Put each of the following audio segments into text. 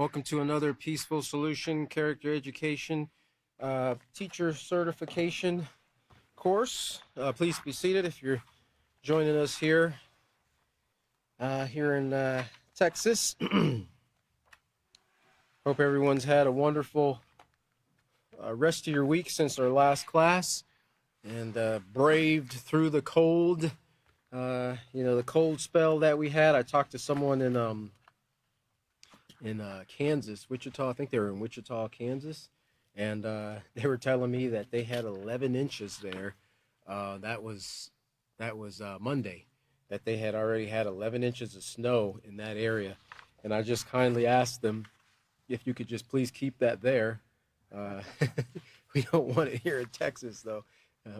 Welcome to another Peaceful Solution Character Education Teacher Certification course. Please be seated if you're joining us here in Texas. Hope everyone's had a wonderful rest of your week since our last class and braved through the cold. The cold spell that we had. I talked to someone in Kansas, Wichita. I think they were in Wichita, Kansas, and they were telling me that they had 11 inches there. That was Monday, that they had already had 11 inches of snow in that area, and I just kindly asked them if you could just please keep that there. We don't want it here in Texas, though.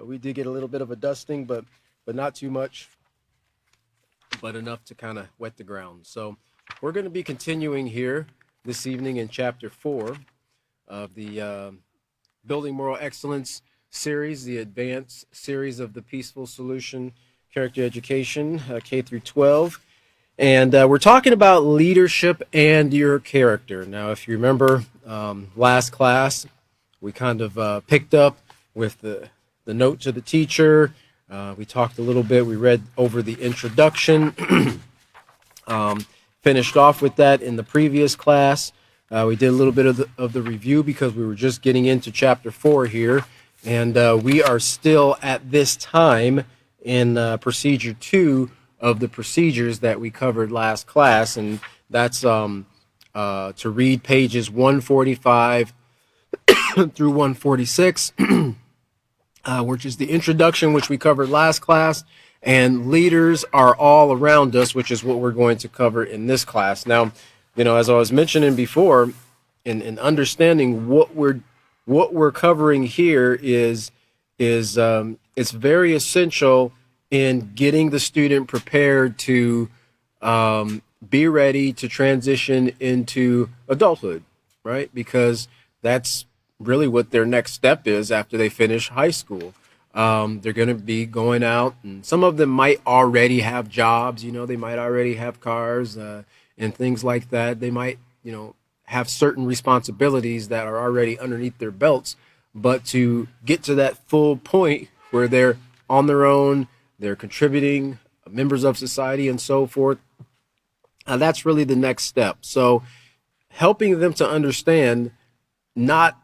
We did get a little bit of a dusting, but not too much, but enough to kind of wet the ground. So we're going to be continuing here this evening in Chapter 4 of the Building Moral Excellence series, the advanced series of the Peaceful Solution Character Education, K through 12. And we're talking about leadership and your character. Now, if you remember last class, we kind of picked up with the note to the teacher. We talked a little bit. We read over the introduction. Finished off with that in the previous class. We did a little bit of the review because we were just getting into Chapter 4 here. And we are still at this time in Procedure 2 of the procedures that we covered last class. And that's to read pages 145 through 146, which is the introduction, which we covered last class. And leaders are all around us, which is what we're going to cover in this class. Now, as I was mentioning before, in understanding what we're covering here is it's very essential in getting the student prepared to be ready to transition into adulthood, right? Because that's really what their next step is after they finish high school. They're going to be going out, and some of them might already have jobs, they might already have cars and things like that. They might, have certain responsibilities that are already underneath their belts, but to get to that full point where they're on their own, they're contributing, members of society and so forth, that's really the next step. So helping them to understand, not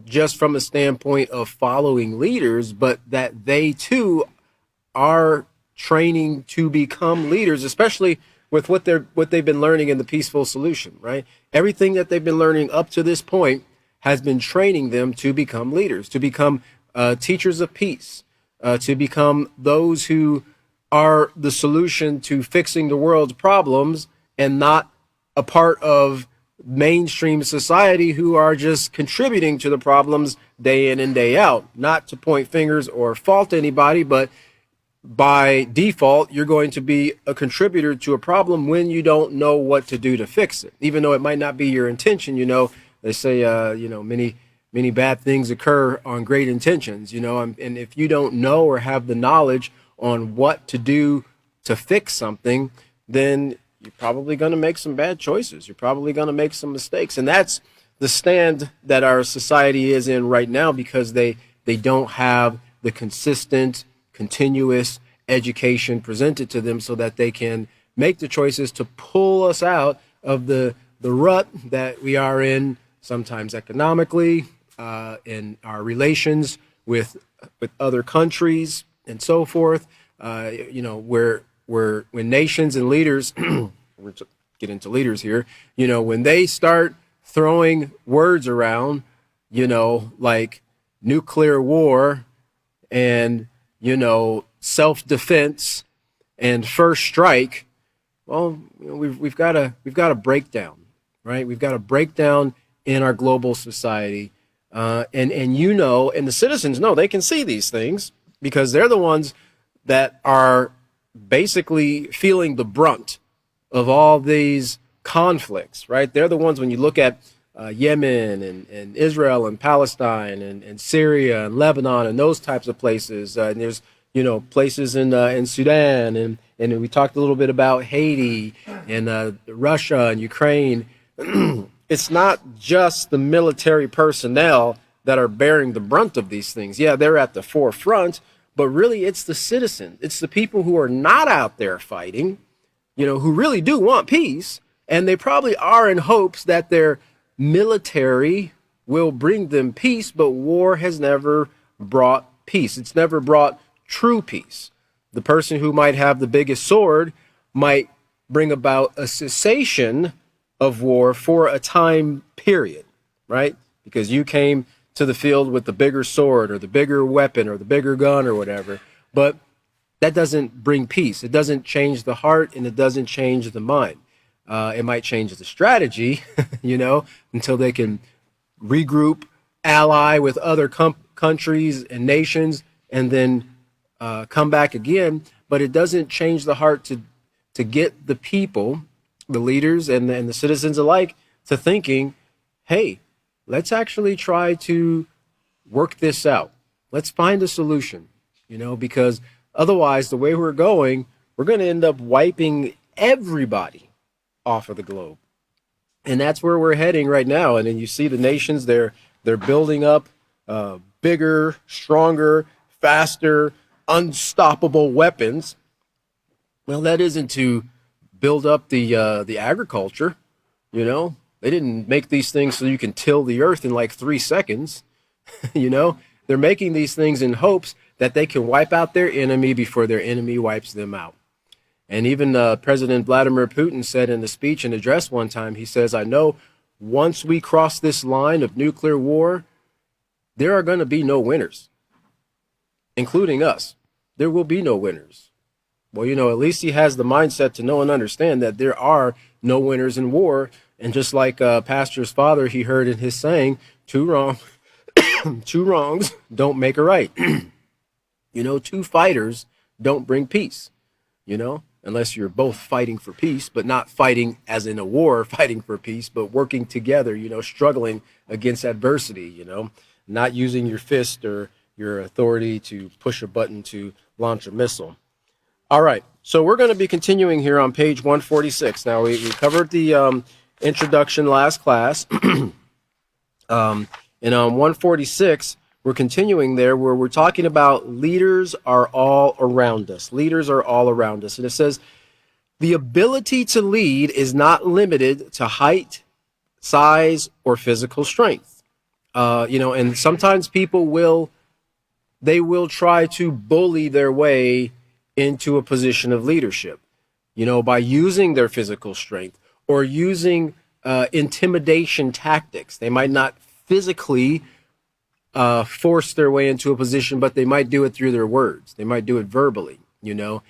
just from a standpoint of following leaders, but that they too are training to become leaders, especially with what they've been learning in the Peaceful Solution, right? Everything that they've been learning up to this point has been training them to become leaders, to become teachers of peace, to become those who are the solution to fixing the world's problems and not a part of mainstream society who are just contributing to the problems day in and day out. Not to point fingers or fault anybody, but by default, you're going to be a contributor to a problem when you don't know what to do to fix it. Even though it might not be your intention, they say, many bad things occur on great intentions, and if you don't know or have the knowledge on what to do to fix something, then you're probably going to make some bad choices. You're probably going to make some mistakes. And that's the stand that our society is in right now, because they don't have the consistent, continuous education presented to them so that they can make the choices to pull us out of the rut that we are in, sometimes economically, in our relations with other countries and so forth, where when nations and leaders, we're to get into leaders here, when they start throwing words around, like nuclear war and, self-defense and first strike, well, we've got a breakdown, right? We've got a breakdown in our global society, and the citizens know, they can see these things because they're the ones that are basically feeling the brunt of all these conflicts, right? They're the ones, when you look at Yemen and Israel and Palestine and Syria and Lebanon and those types of places, and there's places in Sudan, and we talked a little bit about Haiti and Russia and Ukraine. it's not just the military personnel that are bearing the brunt of these things. Yeah, they're at the forefront, but really it's the citizen. It's the people who are not out there fighting, who really do want peace. And they probably are in hopes that their military will bring them peace, but war has never brought peace. It's never brought true peace. The person who might have the biggest sword might bring about a cessation of war for a time period, right? Because you came to the field with the bigger sword or the bigger weapon or the bigger gun or whatever. But that doesn't bring peace. It doesn't change the heart, and it doesn't change the mind. It might change the strategy, until they can regroup, ally with other countries and nations, and then come back again. But it doesn't change the heart to get the people, the leaders and the citizens alike, to thinking, hey, let's actually try to work this out. Let's find a solution, because otherwise, the way we're going, we're going to end up wiping everybody off of the globe. And that's where we're heading right now. And then you see the nations, they're building up bigger, stronger, faster, unstoppable weapons. Well, that isn't to build up the agriculture. They didn't make these things so you can till the earth in like 3 seconds. They're making these things in hopes that they can wipe out their enemy before their enemy wipes them out. And even President Vladimir Putin said in a speech and address one time, he says, I know once we cross this line of nuclear war, there are going to be no winners, including us. There will be no winners. Well, at least he has the mindset to know and understand that there are no winners in war. And just like Pastor's father, he heard in his saying, two wrongs don't make a right. Two fighters don't bring peace, unless you're both fighting for peace, but not fighting as in a war, fighting for peace, but working together, struggling against adversity, not using your fist or your authority to push a button to launch a missile. All right, so we're going to be continuing here on page 146. Now, we covered the introduction last class, and on 146, we're continuing there where we're talking about leaders are all around us. Leaders are all around us. And it says, the ability to lead is not limited to height, size, or physical strength. And sometimes people will try to bully their way into a position of leadership, by using their physical strength or using intimidation tactics. They might not physically force their way into a position, but they might do it through their words. They might do it verbally. If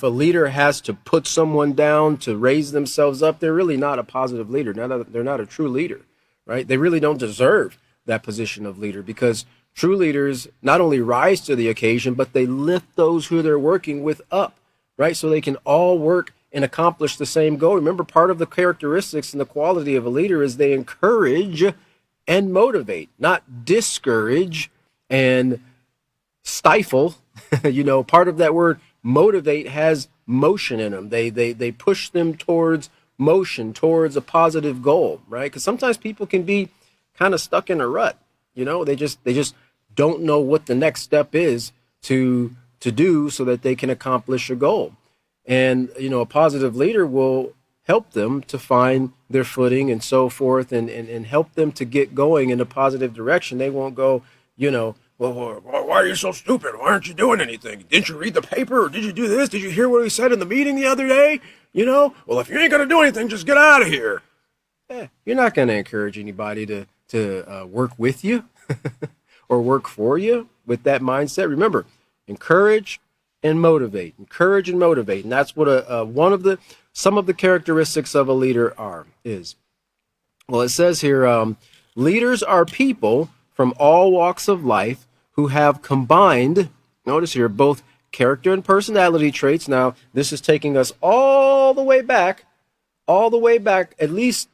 a leader has to put someone down to raise themselves up, they're really not a positive leader. They're not a true leader, right? They really don't deserve that position of leader, because true leaders not only rise to the occasion, but they lift those who they're working with up, right? So they can all work and accomplish the same goal. Remember, part of the characteristics and the quality of a leader is they encourage and motivate, not discourage and stifle. Part of that word motivate has motion in them. They push them towards motion, towards a positive goal, right? Because sometimes people can be kind of stuck in a rut. They just don't know what the next step is to do so that they can accomplish a goal. And, a positive leader will help them to find their footing and so forth, and help them to get going in a positive direction. They won't go, well, why are you so stupid? Why aren't you doing anything? Didn't you read the paper? Or did you do this? Did you hear what we said in the meeting the other day? Well, if you ain't going to do anything, just get out of here. You're not going to encourage anybody to work with you or work for you with that mindset. Remember, encourage and motivate. Encourage and motivate. And that's what some of the characteristics of a leader is. Well, it says here, leaders are people from all walks of life who have combined, notice here, both character and personality traits. Now, this is taking us all the way back, at least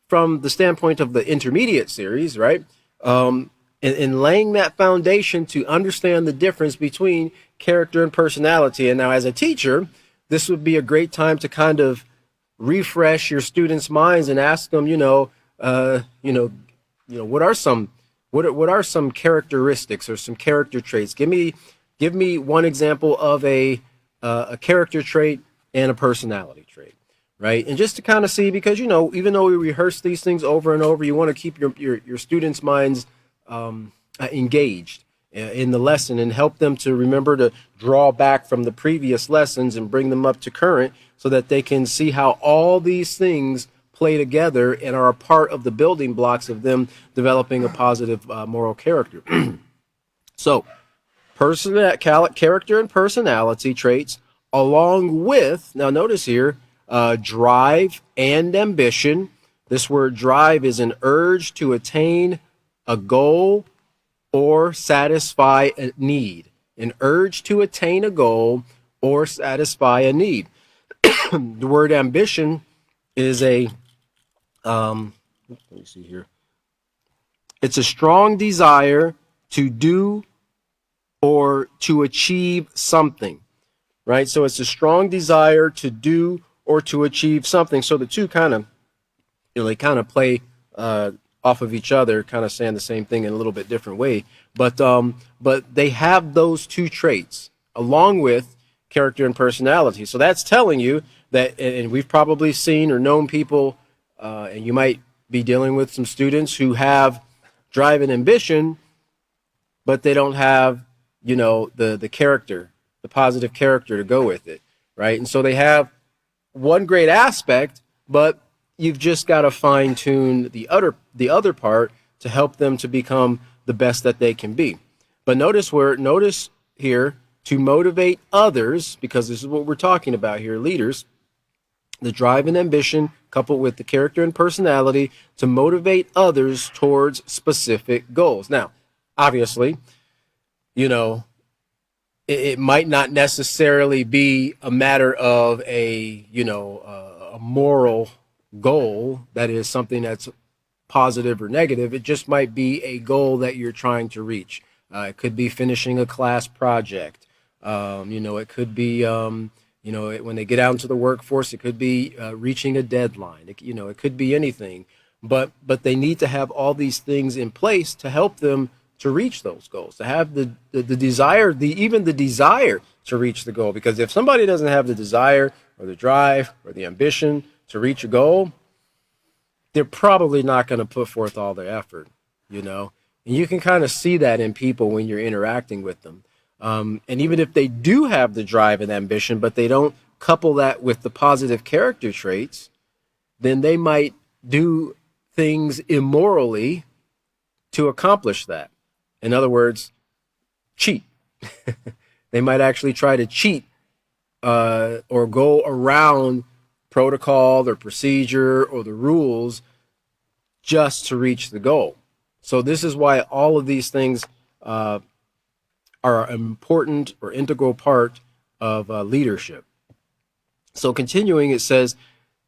from the standpoint of the intermediate series, right? In laying that foundation to understand the difference between character and personality. And now, as a teacher, this would be a great time to kind of refresh your students' minds and ask them, what are some characteristics or some character traits? Give me one example of a character trait and a personality trait, right? And just to kind of see, because even though we rehearse these things over and over, you want to keep your students' minds engaged in the lesson and help them to remember to draw back from the previous lessons and bring them up to current so that they can see how all these things play together and are a part of the building blocks of them developing a positive moral character. So, character and personality traits, along with, now notice here, drive and ambition. This word drive is an urge to attain a goal or satisfy a need. An urge to attain a goal or satisfy a need. The word ambition is let me see here. It's a strong desire to do or to achieve something, right? So it's a strong desire to do or to achieve something. So the two kind of, they kind of play off of each other, kind of saying the same thing in a little bit different way. But they have those two traits along with character and personality. So that's telling you that, and we've probably seen or known people, and you might be dealing with some students who have drive and ambition, but they don't have, the character, the positive character to go with it, right? And so they have one great aspect, but you've just got to fine tune the other part to help them to become the best that they can be. But notice here, to motivate others, because this is what we're talking about here, leaders, the drive and ambition coupled with the character and personality to motivate others towards specific goals. Now, obviously, it might not necessarily be a matter of a moral goal that is something that's positive or negative. It just might be a goal that you're trying to reach. It could be finishing a class project. It could be, when they get out into the workforce, it could be reaching a deadline. It could be anything. But they need to have all these things in place to help them to reach those goals, to have the desire, even the desire to reach the goal. Because if somebody doesn't have the desire or the drive or the ambition to reach a goal, they're probably not going to put forth all their effort, And you can kind of see that in people when you're interacting with them. And even if they do have the drive and ambition, but they don't couple that with the positive character traits, then they might do things immorally to accomplish that. In other words, cheat. They might actually try to cheat or go around protocol or procedure or the rules just to reach the goal. So this is why all of these things are an important or integral part of leadership. So continuing, it says,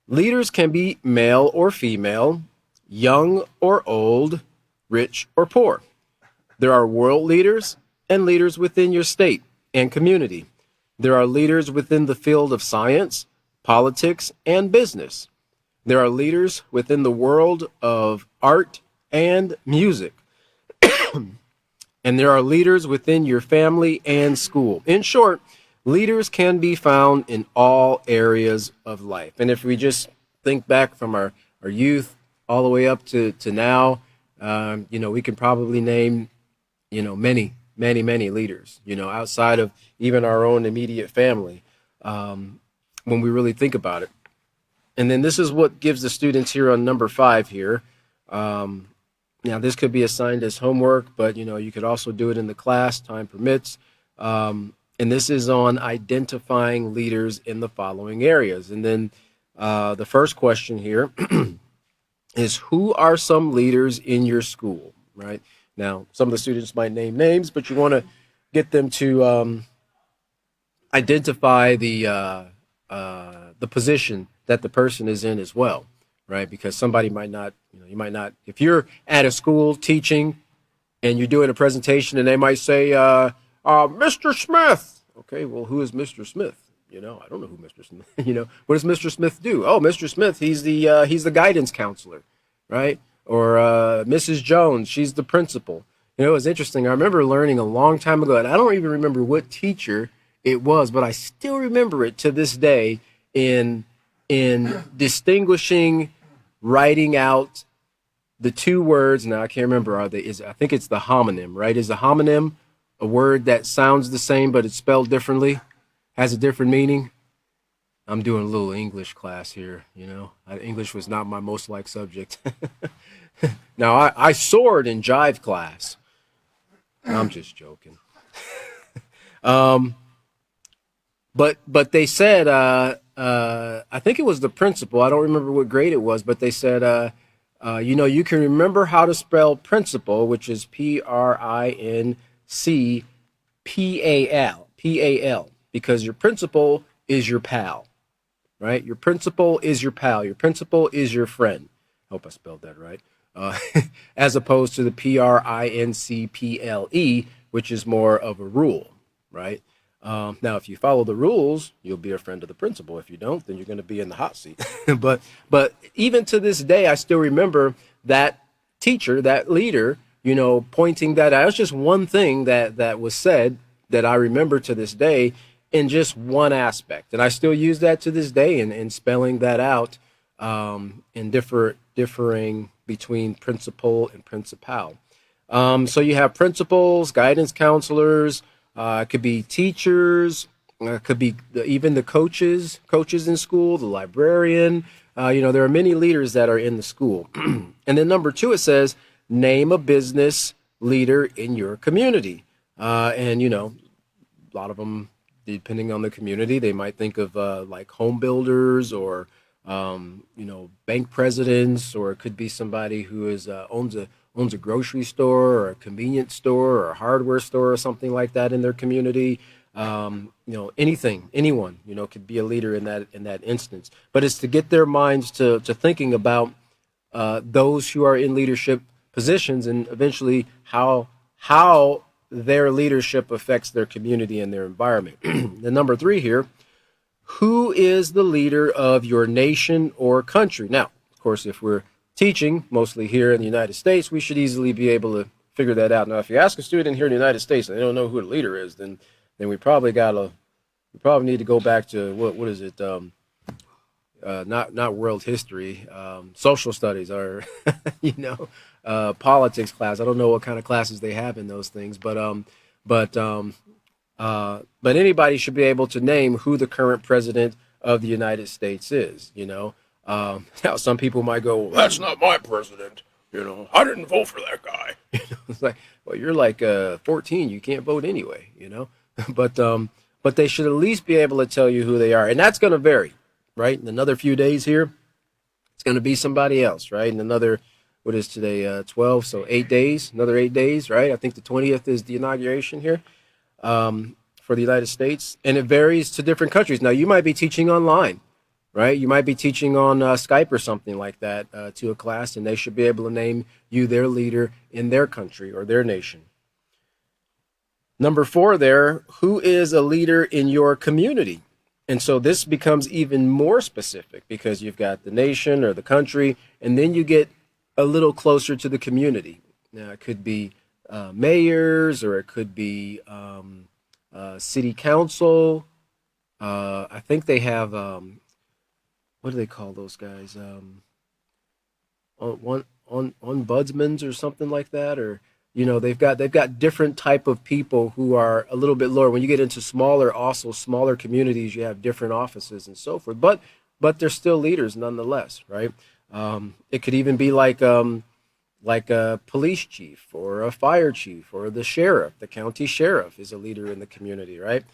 leaders can be male or female, young or old, rich or poor. There are world leaders and leaders within your state and community. There are leaders within the field of science, politics, and business. There are leaders within the world of art and music. And there are leaders within your family and school. In short, leaders can be found in all areas of life. And if we just think back from our youth all the way up to now, we can probably name, many leaders, outside of even our own immediate family, when we really think about it. And then this is what gives the students here on number 5 here. Now, this could be assigned as homework, but, you could also do it in the class, time permits. And this is on identifying leaders in the following areas. And then the first question here is, who are some leaders in your school, right? Now, some of the students might name names, but you want to get them to identify the position that the person is in as well, right? Because somebody might not, you might not, if you're at a school teaching and you're doing a presentation and they might say, Mr. Smith. Okay, well, who is Mr. Smith? I don't know who Mr. Smith. What does Mr. Smith do? Oh, Mr. Smith, he's the guidance counselor, right? Or Mrs. Jones, she's the principal. It was interesting. I remember learning a long time ago, and I don't even remember what teacher it was, but I still remember it to this day in distinguishing, writing out the two words. Now I can't remember. I think it's the homonym, right? Is a homonym a word that sounds the same but it's spelled differently, has a different meaning? I'm doing a little English class here. English was not my most liked subject. Now I soared in jive class. I'm just joking. But they said, I think it was the principal. I don't remember what grade it was, but they said, you can remember how to spell principal, which is Principal, because your principal is your pal, right? Your principal is your pal. Your principal is your friend. I hope I spelled that right. As opposed to the Principle, which is more of a rule, right? Now, if you follow the rules, you'll be a friend of the principal. If you don't, then you're going to be in the hot seat. but even to this day, I still remember that teacher, that leader, pointing that out. It's just one thing that was said that I remember to this day in just one aspect. And I still use that to this day in spelling that out in differing between principal and principal. So you have principals, guidance counselors, it could be teachers, could be even the coaches in school, the librarian. There are many leaders that are in the school. And then number 2, it says, name a business leader in your community. And a lot of them, depending on the community, they might think of like home builders or, bank presidents, or it could be somebody who owns a grocery store or a convenience store or a hardware store or something like that in their community. Anyone, could be a leader in that instance. But it's to get their minds to thinking about those who are in leadership positions and eventually how their leadership affects their community and their environment. The number 3 here, who is the leader of your nation or country? Now, of course, if we're teaching mostly here in the United States, we should easily be able to figure that out. Now, if you ask a student here in the United States and they don't know who the leader is, then we probably need to go back to what is it? Not world history, social studies, or politics class. I don't know what kind of classes they have in those things, but anybody should be able to name who the current president of the United States is. Now some people might go, well, that's not my president. I didn't vote for that guy. It's like, well, you're like 14, you can't vote anyway. But they should at least be able to tell you who they are, and that's going to vary, right? In another few days here, it's going to be somebody else, right? In another, what is today, 12, so 8 days, another 8 days, right? I think the 20th is the inauguration here for the United States, and it varies to different countries. Now, you might be teaching online, right? You might be teaching on Skype or something like that to a class, and they should be able to name you their leader in their country or their nation. Number 4 there, who is a leader in your community? And so this becomes even more specific because you've got the nation or the country, and then you get a little closer to the community. Now, it could be mayors, or it could be city council. I think they have... what do they call those guys? Ombudsmans or something like that, or they've got different type of people who are a little bit lower. When you get into smaller communities, you have different offices and so forth. But they're still leaders nonetheless, right? It could even be like a police chief or a fire chief or the sheriff. The county sheriff is a leader in the community, right?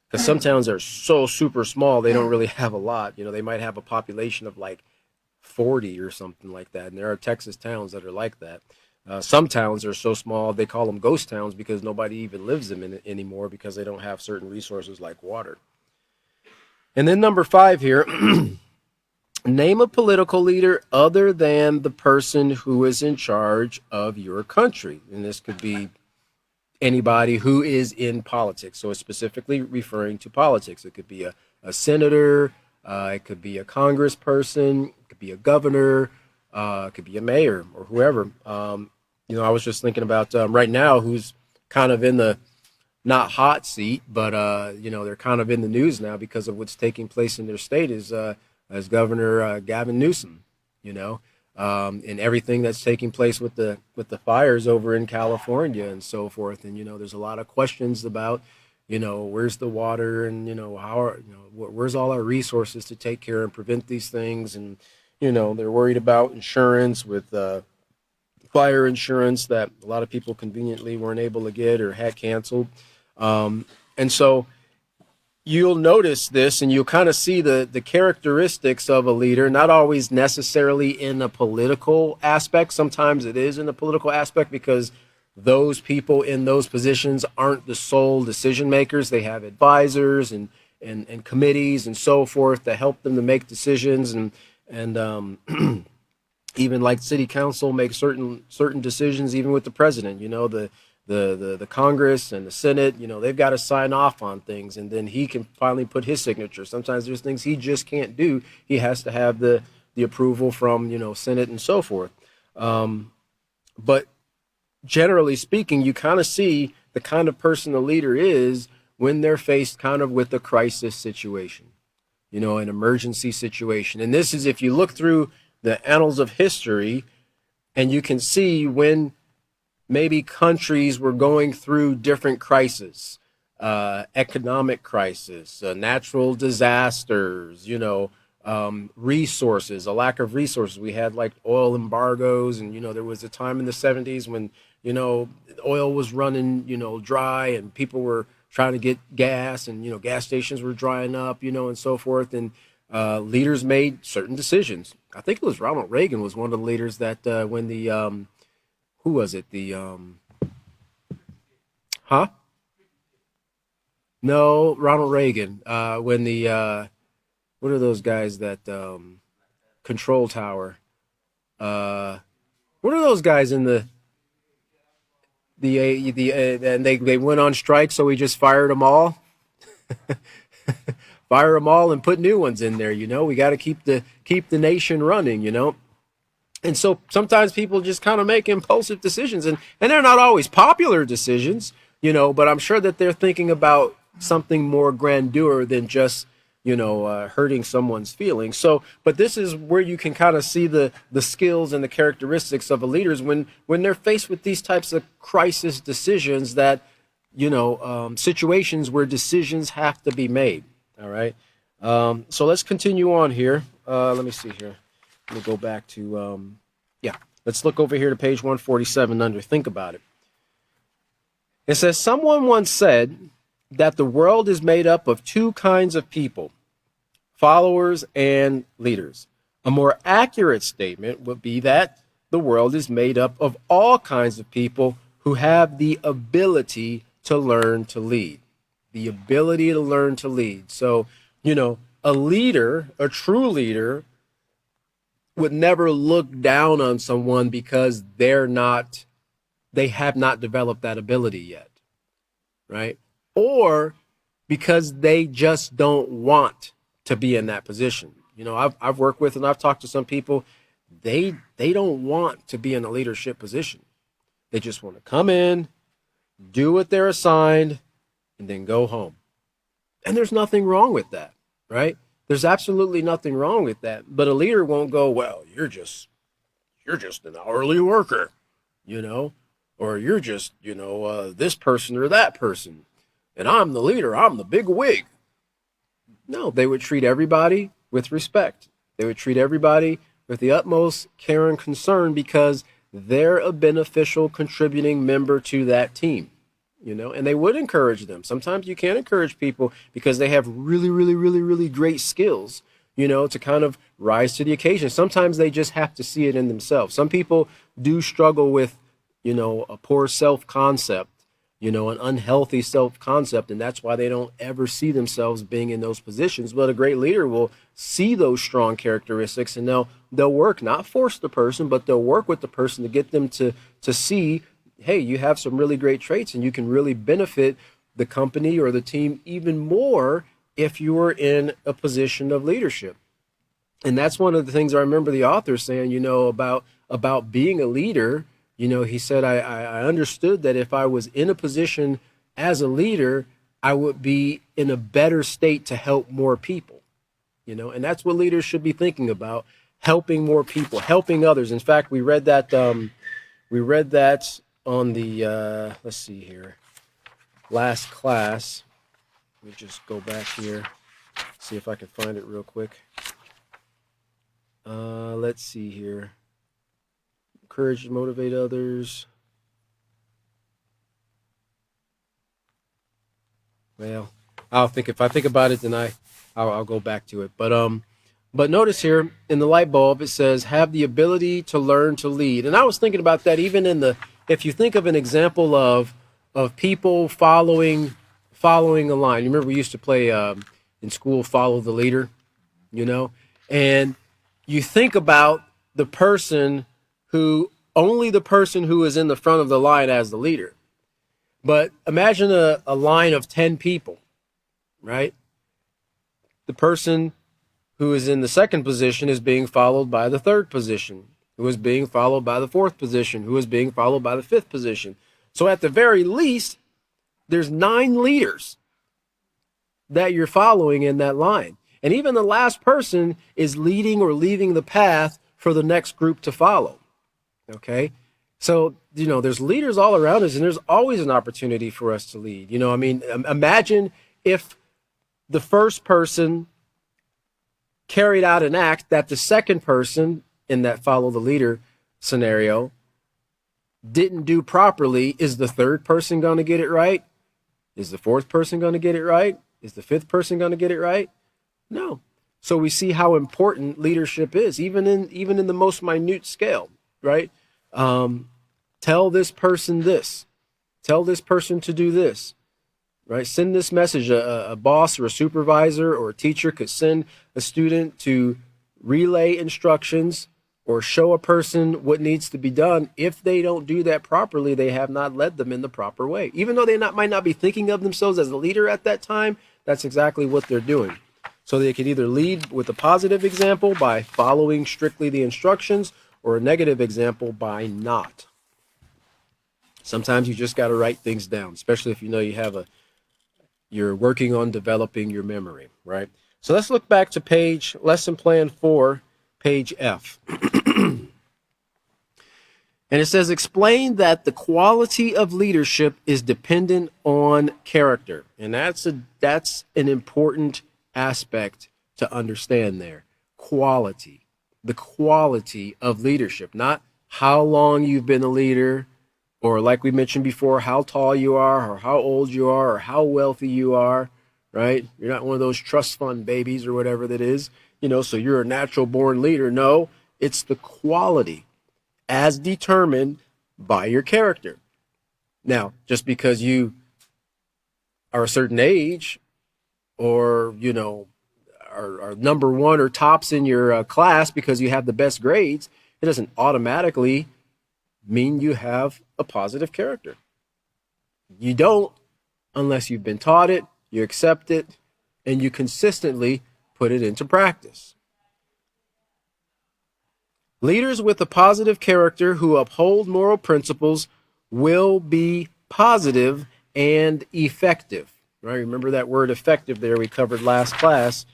Because some towns are so super small, they don't really have a lot. They might have a population of like 40 or something like that. And there are Texas towns that are like that. Some towns are so small, they call them ghost towns because nobody even lives them in anymore because they don't have certain resources like water. And then number 5 here, name a political leader other than the person who is in charge of your country. And this could be anybody who is in politics. So it's specifically referring to politics. It could be a a senator, it could be a congressperson, it could be a governor, it could be a mayor or whoever. I was just thinking about right now who's kind of in the not hot seat, but they're kind of in the news now because of what's taking place in their state is as Governor Gavin Newsom, and everything that's taking place with the fires over in California and so forth. And there's a lot of questions about where's the water and where's all our resources to take care and prevent these things. And they're worried about insurance with fire insurance that a lot of people conveniently weren't able to get or had canceled. And so you'll notice this and you'll kind of see the characteristics of a leader, not always necessarily in a political aspect. Sometimes it is in a political aspect because those people in those positions aren't the sole decision makers. They have advisors and committees and so forth that help them to make decisions and even like city council makes certain decisions, even with the president. The Congress and the Senate, they've got to sign off on things, and then he can finally put his signature. Sometimes there's things he just can't do. He has to have the approval from Senate and so forth. But generally speaking, you kind of see the kind of person a leader is when they're faced kind of with a crisis situation, an emergency situation. And this is if you look through the annals of history, and you can see when maybe countries were going through different crises, economic crisis, natural disasters, resources, a lack of resources. We had like oil embargoes, and there was a time in the 70s when oil was running dry, and people were trying to get gas, and gas stations were drying up, and so forth. And leaders made certain decisions. I think it was Ronald Reagan was one of the leaders that when the who was it? No, Ronald Reagan. When what are those guys that control tower? What are those guys in and they went on strike, so we just fired them all. Fire them all and put new ones in there. We got to keep the nation running. And so sometimes people just kind of make impulsive decisions, and they're not always popular decisions, but I'm sure that they're thinking about something more grandeur than just, hurting someone's feelings. So, but this is where you can kind of see the skills and the characteristics of a leaders when they're faced with these types of crisis decisions that, situations where decisions have to be made. All right. So let's continue on here. Let me see here. Let me go back to, let's look over here to page 147 under Think About It. It says, someone once said that the world is made up of two kinds of people, followers and leaders. A more accurate statement would be that the world is made up of all kinds of people who have the ability to learn to lead. The ability to learn to lead. So, a leader, a true leader, would never look down on someone because they have not developed that ability yet, right? Or because they just don't want to be in that position. I've worked with and I've talked to some people, they don't want to be in a leadership position. They just want to come in, do what they're assigned, and then go home. And there's nothing wrong with that, right? There's absolutely nothing wrong with that. But a leader won't go, well, you're just an hourly worker, or you're just, this person or that person. And I'm the leader. I'm the big wig. No, they would treat everybody with respect. They would treat everybody with the utmost care and concern because they're a beneficial contributing member to that team. And they would encourage them. Sometimes you can't encourage people because they have really, really, really, really great skills, to kind of rise to the occasion. Sometimes they just have to see it in themselves. Some people do struggle with, a poor self-concept, an unhealthy self-concept, and that's why they don't ever see themselves being in those positions. But a great leader will see those strong characteristics, and they'll work, not force the person, but they'll work with the person to get them to see, hey, you have some really great traits and you can really benefit the company or the team even more if you were in a position of leadership. And that's one of the things I remember the author saying, about being a leader. He said, I understood that if I was in a position as a leader, I would be in a better state to help more people, and that's what leaders should be thinking about, helping more people, helping others. In fact, we read that on the, let's see here, last class. Let me just go back here, see if I can find it real quick. Let's see here. Encourage and motivate others. Well, if I think about it, then I'll go back to it. But notice here in the light bulb, it says, have the ability to learn to lead. And I was thinking about that even if you think of an example of people following a line. You remember we used to play in school, follow the leader, and you think about the person only the person who is in the front of the line as the leader. But imagine a line of 10 people, right? The person who is in the second position is being followed by the third position, who is being followed by the fourth position, who is being followed by the fifth position. So at the very least, there's 9 leaders that you're following in that line. And even the last person is leading or leaving the path for the next group to follow. Okay? So, there's leaders all around us, and there's always an opportunity for us to lead. Imagine if the first person carried out an act that the second person in that follow the leader scenario didn't do properly. Is the third person going to get it right? Is the fourth person going to get it right? Is the fifth person going to get it right? No. So we see how important leadership is, even in the most minute scale, right? Tell this person this. Tell this person to do this, right? Send this message. A boss or a supervisor or a teacher could send a student to relay instructions or show a person what needs to be done. If they don't do that properly, they have not led them in the proper way. Even though they might not be thinking of themselves as a leader at that time, that's exactly what they're doing. So they can either lead with a positive example by following strictly the instructions, or a negative example by not. Sometimes you just got to write things down, especially if you're working on developing your memory, right? So let's look back to lesson plan 4, page F. And it says, explain that the quality of leadership is dependent on character. And that's an important aspect to understand there. Quality. The quality of leadership, not how long you've been a leader, or like we mentioned before, how tall you are, or how old you are, or how wealthy you are, right? You're not one of those trust fund babies or whatever that is, so you're a natural born leader. No, it's the quality as determined by your character. Now, just because you are a certain age, or, are number one or tops in your class because you have the best grades, it doesn't automatically mean you have a positive character. You don't, unless you've been taught it, you accept it, and you consistently put it into practice. Leaders with a positive character who uphold moral principles will be positive and effective. Right? Remember that word effective there we covered last class,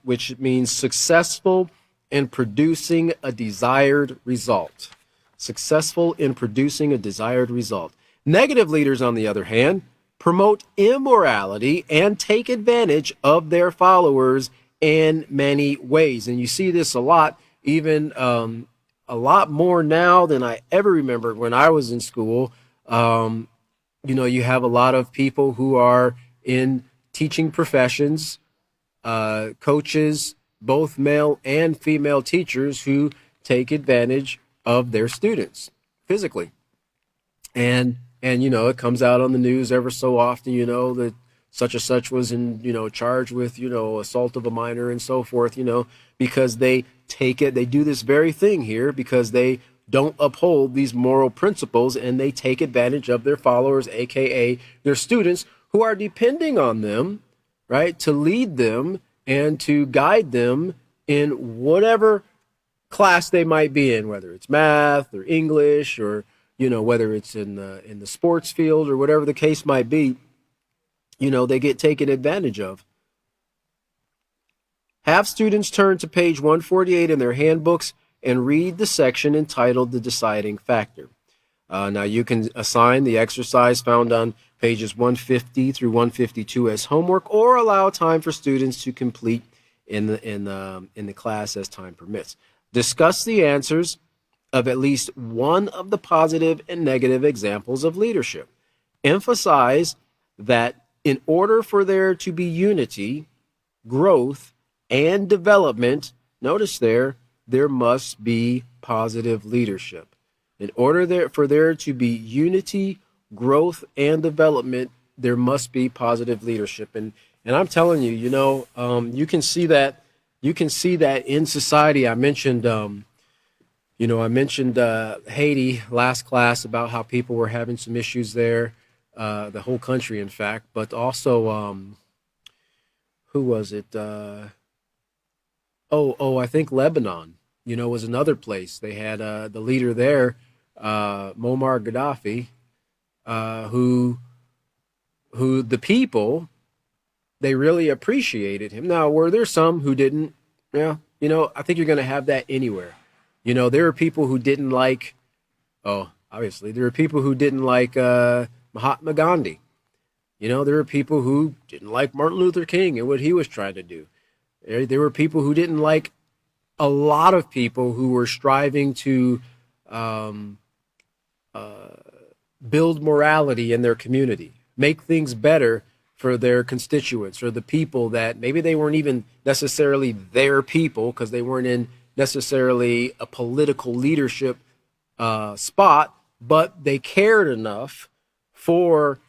which means successful in producing a desired result. Successful in producing a desired result. Negative leaders, on the other hand, promote immorality and take advantage of their followers in many ways. And you see this a lot, even a lot more now than I ever remembered when I was in school. You have a lot of people who are in teaching professions, coaches, both male and female teachers, who take advantage of their students physically. And it comes out on the news ever so often, that such and such was charged with, assault of a minor and so forth, because they do this very thing here because they don't uphold these moral principles, and they take advantage of their followers, aka their students, who are depending on them right? To lead them and to guide them in whatever class they might be in, whether it's math or English or, whether it's in the sports field or whatever the case might be, they get taken advantage of. Have students turn to page 148 in their handbooks and read the section entitled The Deciding Factor. Now you can assign the exercise found on pages 150 through 152 as homework, or allow time for students to complete in the class as time permits. Discuss the answers of at least one of the positive and negative examples of leadership. Emphasize that in order for there to be unity, growth, and development, notice there must be positive leadership. In order for there to be unity, growth, and development, there must be positive leadership. And I'm telling you, you can see that. You can see that in society. I mentioned, Haiti last class, about how people were having some issues there, the whole country, in fact. But also, who was it? I think Lebanon, was another place. They had the leader there, Muammar Gaddafi, who the people, they really appreciated him. Now, were there some who didn't? Yeah, I think you're going to have that anywhere. There are people who didn't like, obviously, there are people who didn't like Mahatma Gandhi. There were people who didn't like Martin Luther King and what he was trying to do. There were people who didn't like a lot of people who were striving to build morality in their community, make things better for their constituents or the people that maybe they weren't even necessarily their people, because they weren't in necessarily a political leadership spot, but they cared enough for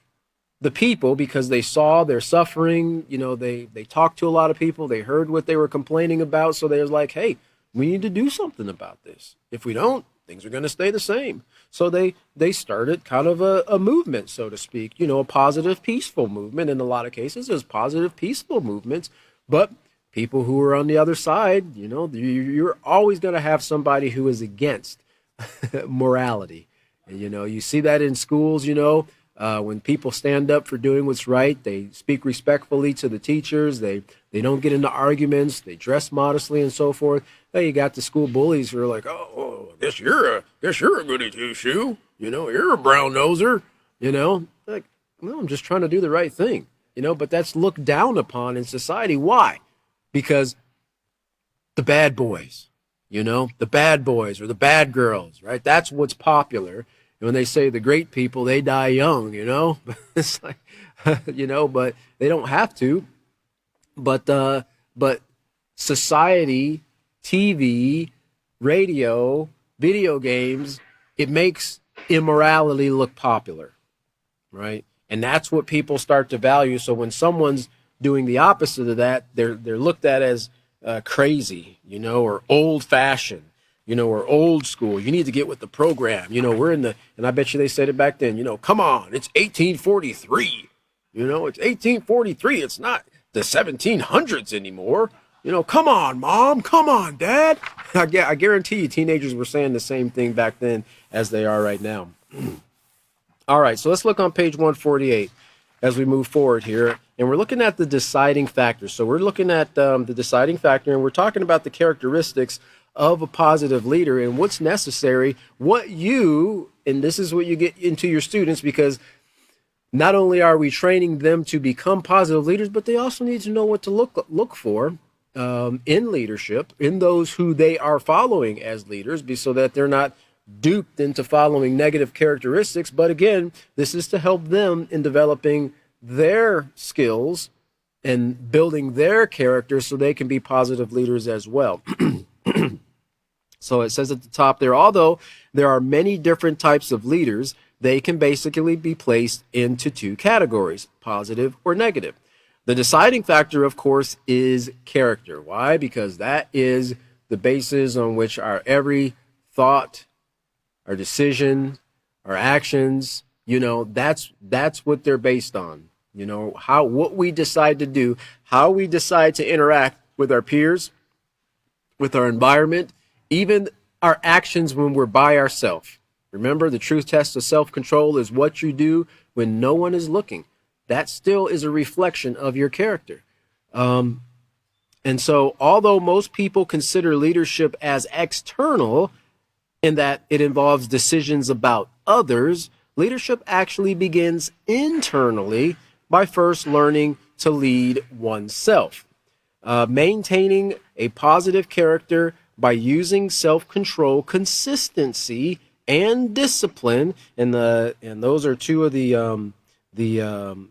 the people because they saw their suffering. They talked to a lot of people, they heard what they were complaining about, so they was like, hey, we need to do something about this. If we don't, things are going to stay the same. So they started kind of a movement, so to speak, a positive, peaceful movement. In a lot of cases, there's positive, peaceful movements, but people who are on the other side, you're always going to have somebody who is against morality. And, you see that in schools, when people stand up for doing what's right, they speak respectfully to the teachers. They don't get into arguments. They dress modestly and so forth. Then you got the school bullies who are like, oh, I guess you're a goody two shoe. You're a brown noser. Like, no, I'm just trying to do the right thing. But that's looked down upon in society. Why? Because the bad boys, the bad boys or the bad girls, right? That's what's popular. And when they say the great people, they die young, it's like, but they don't have to. But society, TV, radio, video games, it makes immorality look popular, right? And that's what people start to value. So when someone's doing the opposite of that, they're looked at as crazy, or old-fashioned, or old school. You need to get with the program. We're and I bet you they said it back then, come on, it's 1843. It's 1843. It's not the 1700s anymore. Come on, Mom. Come on, Dad. I guarantee you teenagers were saying the same thing back then as they are right now. All right, so let's look on page 148 as we move forward here. And we're looking at the deciding factor. So we're looking at the deciding factor, and we're talking about the characteristics of a positive leader and what's necessary, and this is what you get into your students, because not only are we training them to become positive leaders, but they also need to know what to look for in leadership, in those who they are following as leaders, so that they're not duped into following negative characteristics. But again, this is to help them in developing their skills and building their character so they can be positive leaders as well. So it says at the top there, although there are many different types of leaders, they can basically be placed into two categories, positive or negative. The deciding factor, of course, is character. Why? Because that is the basis on which our every thought, our decision, our actions, that's what they're based on. what we decide to do, how we decide to interact with our peers, with our environment, even our actions when we're by ourselves. Remember, the true test of self-control is what you do when no one is looking. That still is a reflection of your character. And so, although most people consider leadership as external in that it involves decisions about others, leadership actually begins internally by first learning to lead oneself. Maintaining a positive character by using self-control, consistency, and discipline, and those are two of the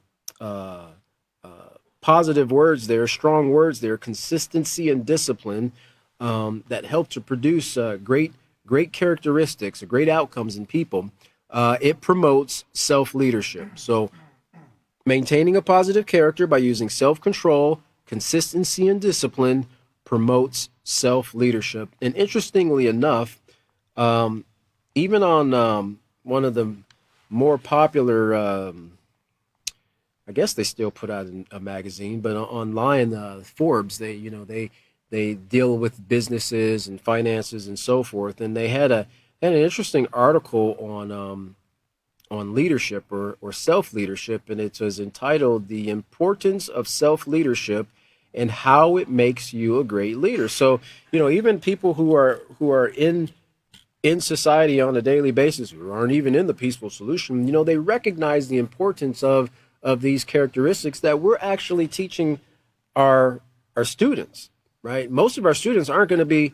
positive words there, strong words there, consistency and discipline, that help to produce great characteristics, great outcomes in people. It promotes self-leadership. So maintaining a positive character by using self-control, consistency, and discipline promotes self-leadership. And interestingly enough, even on one of the more popular, I guess they still put out a magazine, but online, Forbes, they deal with businesses and finances and so forth, and they had an interesting article on leadership or self-leadership, and it was entitled "The Importance of Self-Leadership and How It Makes You a Great Leader." So, even people who are in society on a daily basis, who aren't even in the peaceful solution, they recognize the importance of these characteristics that we're actually teaching our students, right? Most of our students aren't going to be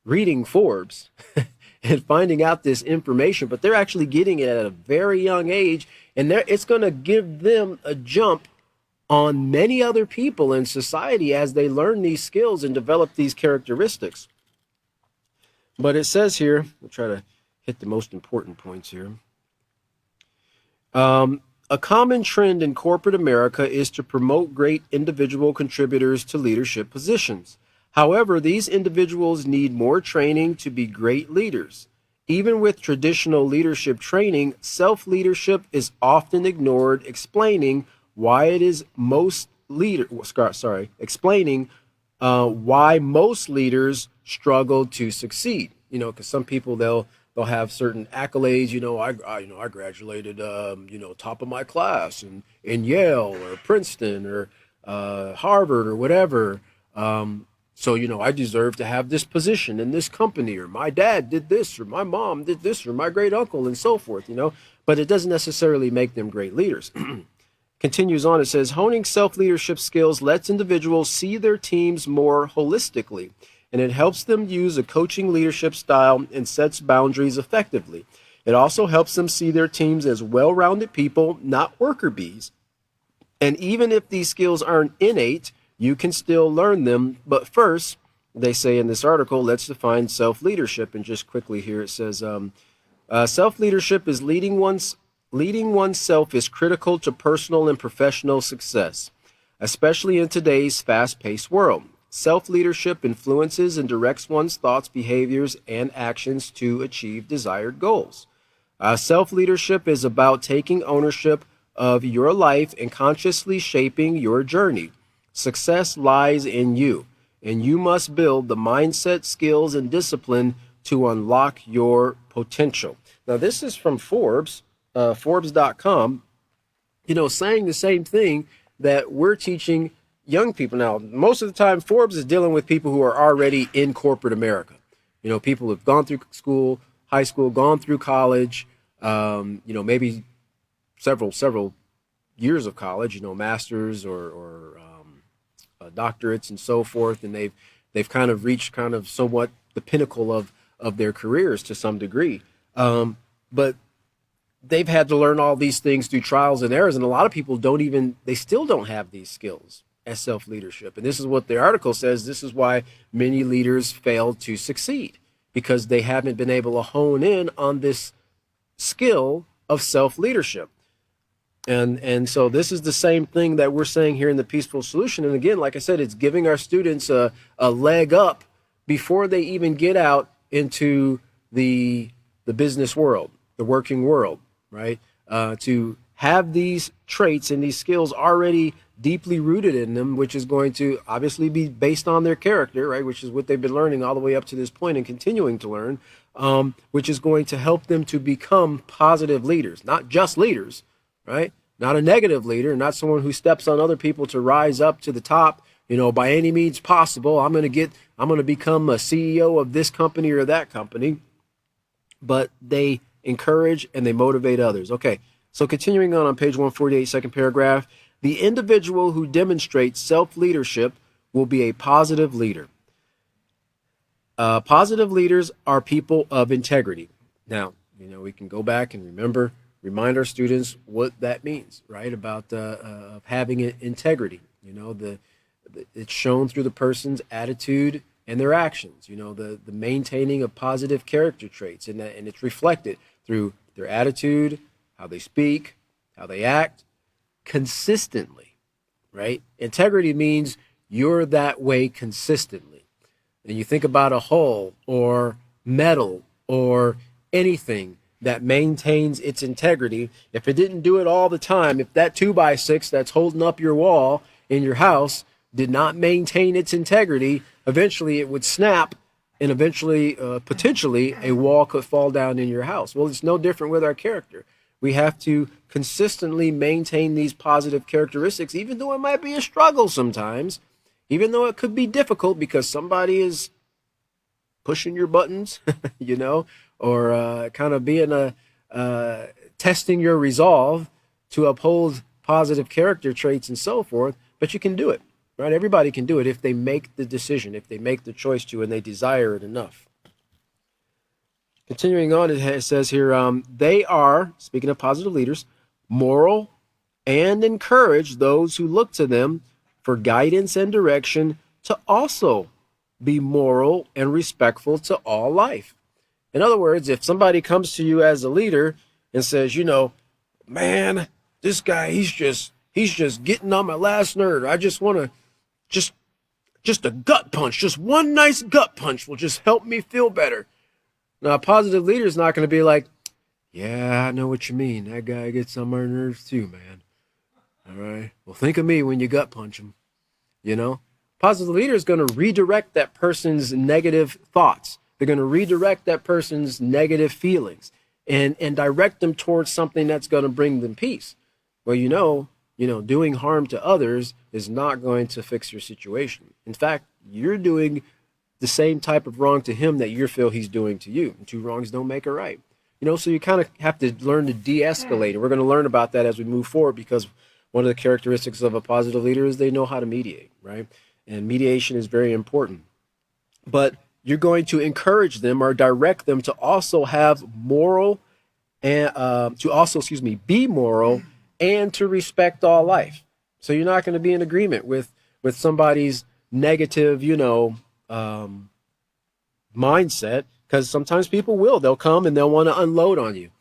reading Forbes and finding out this information, but they're actually getting it at a very young age, and it's going to give them a jump on many other people in society as they learn these skills and develop these characteristics. But it says here, we'll try to hit the most important points here. A common trend in corporate America is to promote great individual contributors to leadership positions. However, these individuals need more training to be great leaders. Even with traditional leadership training, self-leadership is often ignored, explaining why most leaders struggle to succeed. Because some people they'll have certain accolades. I graduated, top of my class in Yale or Princeton or Harvard or whatever. So, I deserve to have this position in this company, or my dad did this, or my mom did this, or my great uncle, and so forth, but it doesn't necessarily make them great leaders. Continues on, it says, honing self-leadership skills lets individuals see their teams more holistically, and it helps them use a coaching leadership style and sets boundaries effectively. It also helps them see their teams as well-rounded people, not worker bees. And even if these skills aren't innate, you can still learn them. But first, they say in this article, let's define self-leadership. And just quickly here, it says, self-leadership is leading oneself is critical to personal and professional success, especially in today's fast-paced world. Self-leadership influences and directs one's thoughts, behaviors, and actions to achieve desired goals. Self-leadership is about taking ownership of your life and consciously shaping your journey. Success lies in you, and you must build the mindset, skills, and discipline to unlock your potential. Now, this is from Forbes, Forbes.com, saying the same thing that we're teaching young people. Now, most of the time, Forbes is dealing with people who are already in corporate America. People who've gone through school, high school, gone through college, maybe several years of college, masters or doctorates and so forth, and they've kind of reached kind of somewhat the pinnacle of their careers to some degree. But they've had to learn all these things through trials and errors, and a lot of people still don't have these skills as self-leadership. And this is what the article says. This is why many leaders fail to succeed, because they haven't been able to hone in on this skill of self-leadership. And so this is the same thing that we're saying here in the Peaceful Solution. And again, like I said, it's giving our students a leg up before they even get out into the business world, the working world, right? To have these traits and these skills already deeply rooted in them, which is going to obviously be based on their character, right? Which is what they've been learning all the way up to this point and continuing to learn, which is going to help them to become positive leaders, not just leaders, right? Not a negative leader, not someone who steps on other people to rise up to the top, by any means possible. I'm going to become a CEO of this company or that company, but they encourage and they motivate others. Okay. So continuing on page 148, second paragraph, the individual who demonstrates self-leadership will be a positive leader. Positive leaders are people of integrity. Now, we can go back and remind our students what that means, right? About having integrity. It's shown through the person's attitude and their actions. The maintaining of positive character traits, and it's reflected through their attitude, how they speak, how they act, consistently, right? Integrity means you're that way consistently. And you think about a hull or metal or anything that maintains its integrity. If it didn't do it all the time, if that 2x6 that's holding up your wall in your house did not maintain its integrity, eventually it would snap, and eventually, potentially, a wall could fall down in your house. Well, it's no different with our character. We have to consistently maintain these positive characteristics, even though it might be a struggle sometimes, even though it could be difficult because somebody is pushing your buttons, or kind of being testing your resolve to uphold positive character traits and so forth. But you can do it, right? Everybody can do it if they make the decision, if they make the choice to, and they desire it enough. Continuing on, it says here, they are, speaking of positive leaders, moral and encourage those who look to them for guidance and direction to also be moral and respectful to all life. In other words, if somebody comes to you as a leader and says, man, this guy, he's just getting on my last nerve. I just want to, just a gut punch, just one nice gut punch will just help me feel better. Now, a positive leader is not going to be like, yeah, I know what you mean. That guy gets on my nerves too, man. All right. Well, think of me when you gut punch him. Positive leader is going to redirect that person's negative thoughts. They're going to redirect that person's negative feelings and direct them towards something that's going to bring them peace. Well, doing harm to others is not going to fix your situation. In fact, you're doing the same type of wrong to him that you feel he's doing to you. And two wrongs don't make a right. So you kind of have to learn to de-escalate. And we're going to learn about that as we move forward, because one of the characteristics of a positive leader is they know how to mediate, right? And mediation is very important. But you're going to encourage them or direct them to also have moral and be moral and to respect all life. So you're not going to be in agreement with somebody's negative, mindset, because sometimes they'll come and they'll want to unload on you,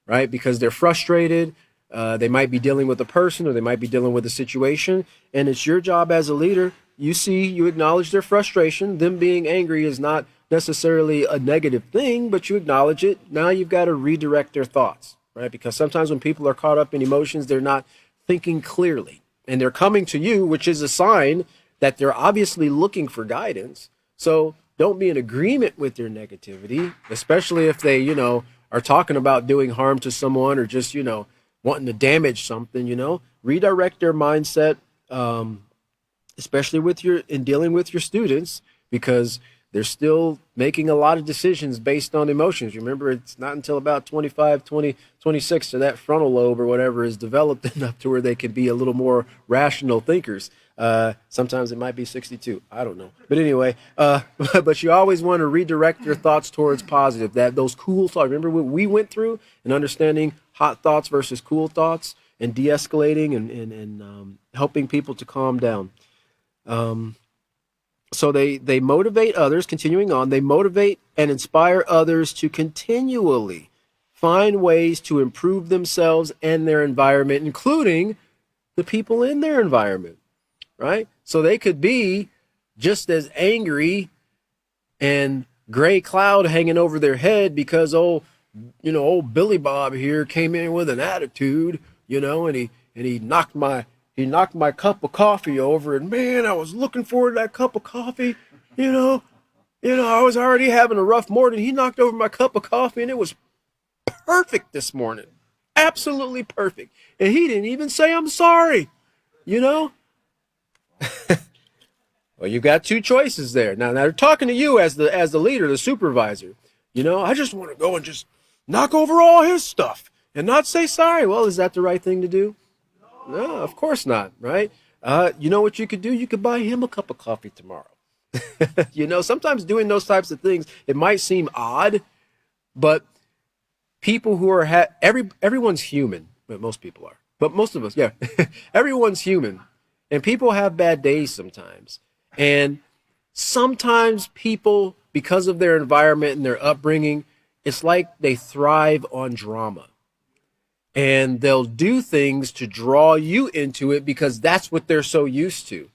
right? Because they're frustrated. They might be dealing with a person, or they might be dealing with a situation. And it's your job as a leader. You acknowledge their frustration. Them being angry is not necessarily a negative thing, but you acknowledge it. Now you've got to redirect their thoughts, right? Because sometimes when people are caught up in emotions, they're not thinking clearly, and they're coming to you, which is a sign that they're obviously looking for guidance. So don't be in agreement with their negativity, especially if they, are talking about doing harm to someone, or just, wanting to damage something, redirect their mindset, especially in dealing with your students, because they're still making a lot of decisions based on emotions. Remember, it's not until about 25, 26 to that frontal lobe or whatever is developed enough to where they can be a little more rational thinkers. Sometimes it might be 62. I don't know. But anyway, but you always want to redirect your thoughts towards positive, those cool thoughts. Remember what we went through in understanding hot thoughts versus cool thoughts, and de-escalating and helping people to calm down. So they motivate others, continuing on, they motivate and inspire others to continually find ways to improve themselves and their environment, including the people in their environment, right? So they could be just as angry and gray cloud hanging over their head because old Billy Bob here came in with an attitude, and he knocked my cup of coffee over, and man, I was looking forward to that cup of coffee, you know. I was already having a rough morning. He knocked over my cup of coffee, and it was perfect this morning. Absolutely perfect. And he didn't even say I'm sorry, you know? Well, you've got two choices there. Now they're talking to you as the leader, the supervisor. I just want to go and just knock over all his stuff and not say sorry. Well, is that the right thing to do? No, of course not, right? You know what you could do? You could buy him a cup of coffee tomorrow. Sometimes doing those types of things, it might seem odd, but people who are everyone's human. But most people are. But most of us, yeah, everyone's human, and people have bad days sometimes. And sometimes people, because of their environment and their upbringing, it's like they thrive on drama. And they'll do things to draw you into it because that's what they're so used to.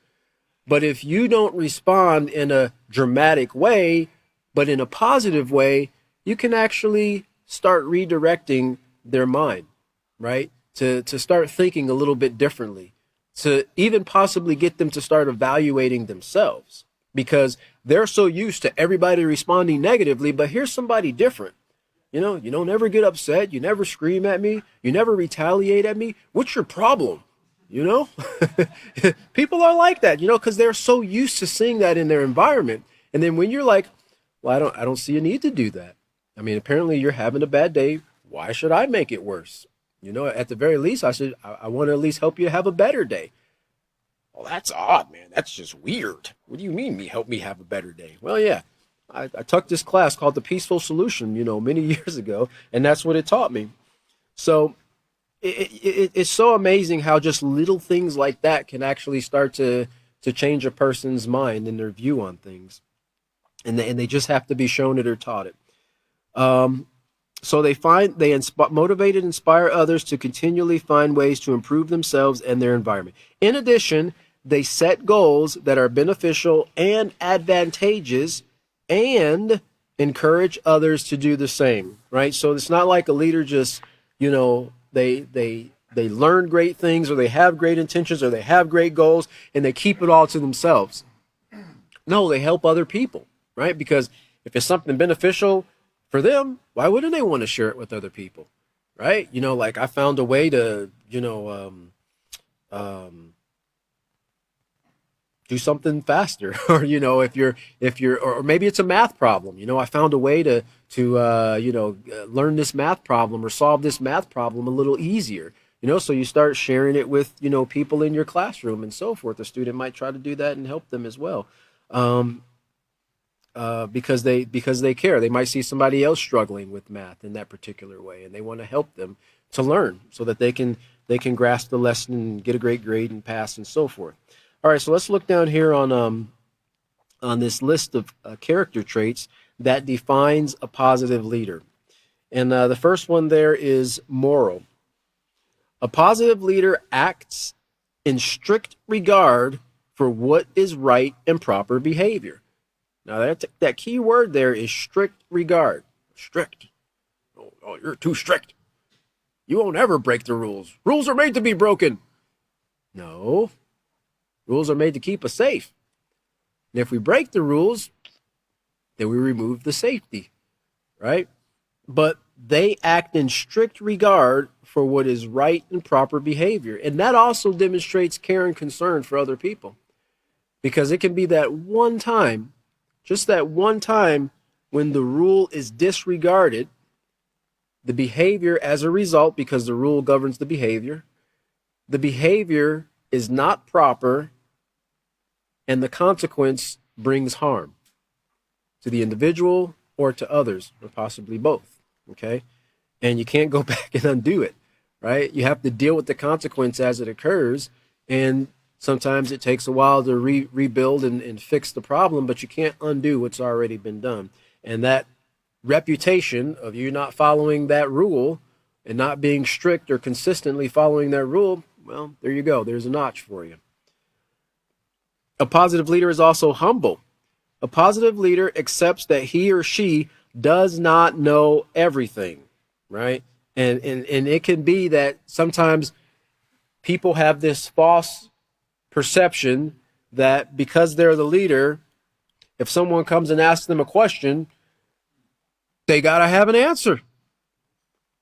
But if you don't respond in a dramatic way, but in a positive way, you can actually start redirecting their mind, right? To start thinking a little bit differently, to even possibly get them to start evaluating themselves, because they're so used to everybody responding negatively. But here's somebody different. You don't ever get upset. You never scream at me. You never retaliate at me. What's your problem? People are like that, because they're so used to seeing that in their environment. And then when you're like, well, I don't see a need to do that. I mean, apparently you're having a bad day. Why should I make it worse? At the very least, I want to at least help you have a better day. Well, that's odd, man. That's just weird. What do you mean help me have a better day? Well, yeah, I took this class called The Peaceful Solution, many years ago, and that's what it taught me. So it's so amazing how just little things like that can actually start to change a person's mind and their view on things. And they just have to be shown it or taught it. So they motivate and inspire others to continually find ways to improve themselves and their environment. In addition, they set goals that are beneficial and advantageous and encourage others to do the same, right? So it's not like a leader just, they learn great things, or they have great intentions, or they have great goals, and they keep it all to themselves. No, they help other people, right? Because if it's something beneficial for them, why wouldn't they want to share it with other people, right? Like I found a way to, do something faster, or if you're, or maybe it's a math problem. I found a way to learn this math problem or solve this math problem a little easier. So you start sharing it with people in your classroom and so forth. The student might try to do that and help them as well. Because they care. They might see somebody else struggling with math in that particular way, and they want to help them to learn so that they can grasp the lesson and get a great grade and pass and so forth. All right, so let's look down here on this list of character traits that defines a positive leader. And the first one there is moral. A positive leader acts in strict regard for what is right and proper behavior. Now, that key word there is strict regard. Strict. Oh, you're too strict. You won't ever break the rules. Rules are made to be broken. No. Rules are made to keep us safe. And if we break the rules, then we remove the safety, right? But they act in strict regard for what is right and proper behavior. And that also demonstrates care and concern for other people. Because it can be that one time, just that one time, when the rule is disregarded, the behavior as a result, because the rule governs the behavior is not proper, and the consequence brings harm to the individual or to others, or possibly both, okay? And you can't go back and undo it, right? You have to deal with the consequence as it occurs, and sometimes it takes a while to rebuild and fix the problem, but you can't undo what's already been done. And that reputation of you not following that rule and not being strict or consistently following that rule, well, there you go. There's a notch for you. A positive leader is also humble. A positive leader accepts that he or she does not know everything, right? And it can be that sometimes people have this false perception that because they're the leader, if someone comes and asks them a question, they got to have an answer.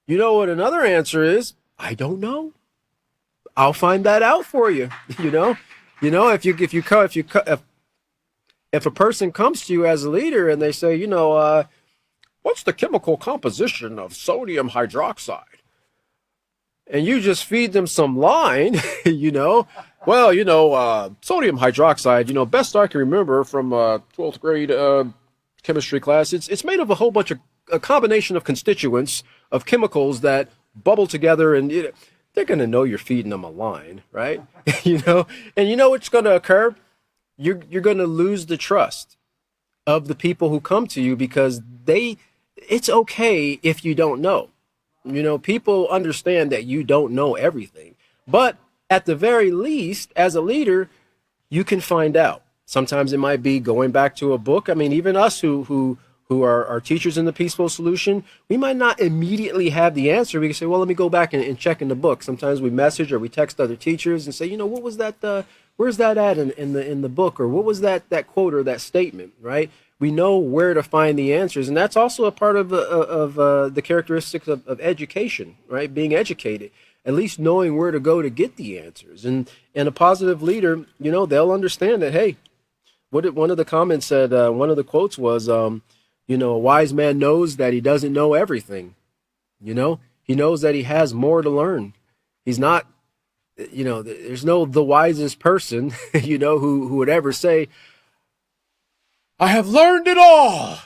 You know what another answer is? I don't know. I'll find that out for you. If a person comes to you as a leader and they say, what's the chemical composition of sodium hydroxide? And you just feed them some line, sodium hydroxide, best I can remember from 12th grade chemistry class, it's made of a whole bunch of a combination of constituents of chemicals that bubble together, and they're going to know you're feeding them a line, right? And you know what's going to occur? You're going to lose the trust of the people who come to you because it's okay if you don't know. People understand that you don't know everything, but at the very least, as a leader, you can find out. Sometimes it might be going back to a book. I mean, even us who are teachers in the Peaceful Solution, we might not immediately have the answer. We can say, well, let me go back and check in the book. Sometimes we message or we text other teachers and say, what was that? Where's that at in the book? Or what was that quote or that statement, right? We know where to find the answers. And that's also a part of the characteristics of education, right? Being educated, at least knowing where to go to get the answers. And a positive leader, they'll understand that, hey, one of the comments said, one of the quotes was, a wise man knows that he doesn't know everything. He knows that he has more to learn. He's not, there's no the wisest person, who would ever say, I have learned it all.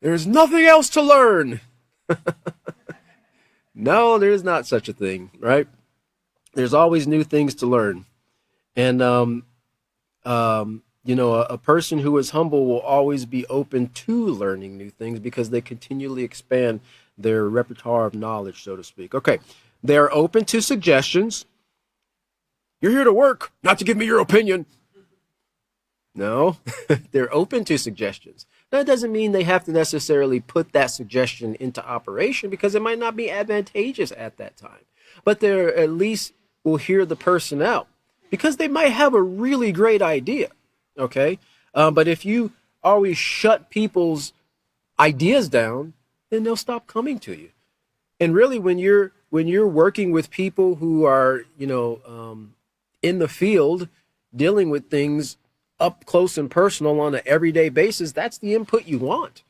There's nothing else to learn. No, there's not such a thing, right? There's always new things to learn. And, a person who is humble will always be open to learning new things because they continually expand their repertoire of knowledge, so to speak. Okay, they're open to suggestions. You're here to work, not to give me your opinion. No, they're open to suggestions. That doesn't mean they have to necessarily put that suggestion into operation because it might not be advantageous at that time. But they at least will hear the person out because they might have a really great idea. Okay, but if you always shut people's ideas down, then they'll stop coming to you. And really, when you're working with people who are in the field dealing with things up close and personal on an everyday basis, that's the input you want.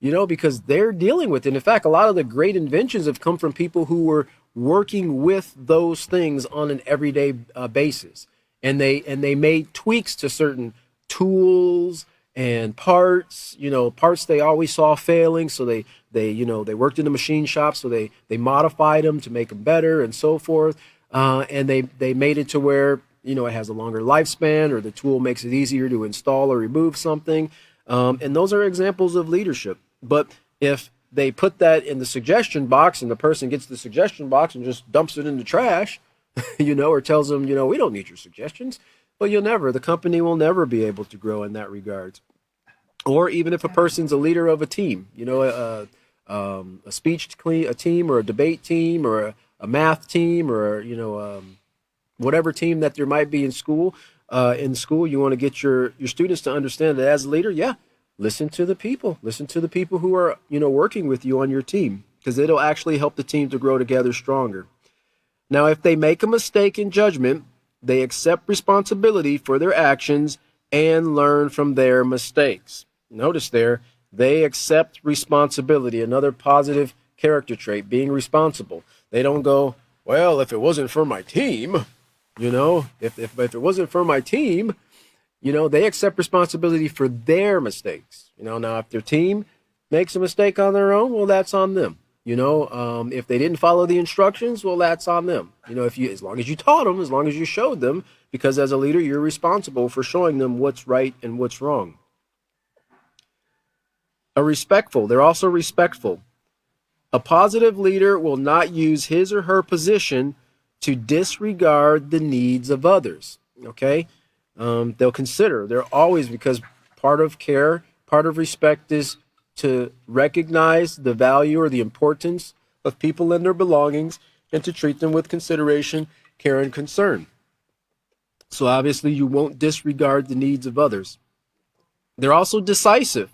Because they're dealing with it. In fact, a lot of the great inventions have come from people who were working with those things on an everyday basis. And they made tweaks to certain tools and parts, parts they always saw failing. So they worked in the machine shop. So they modified them to make them better and so forth. And they made it to where, it has a longer lifespan or the tool makes it easier to install or remove something. And those are examples of leadership. But if they put that in the suggestion box and the person gets the suggestion box and just dumps it in the trash, or tells them, we don't need your suggestions. Well, the company will never be able to grow in that regard. Or even if a person's a leader of a team, a speech team or a debate team or a math team or, whatever team that there might be in school, you want to get your students to understand that as a leader, listen to the people who are, working with you on your team, because it'll actually help the team to grow together stronger. Now, if they make a mistake in judgment, they accept responsibility for their actions and learn from their mistakes. Notice there, they accept responsibility, another positive character trait, being responsible. They don't go, well, if it wasn't for my team, if it wasn't for my team, they accept responsibility for their mistakes. Now if their team makes a mistake on their own, well, that's on them. If they didn't follow the instructions, well, that's on them. As long as you taught them, as long as you showed them, because as a leader, you're responsible for showing them what's right and what's wrong. They're also respectful. A positive leader will not use his or her position to disregard the needs of others. Okay? They'll consider, they're always, because part of care, part of respect is to recognize the value or the importance of people and their belongings and to treat them with consideration care, and concern. So obviously you won't disregard the needs of others. They're also decisive.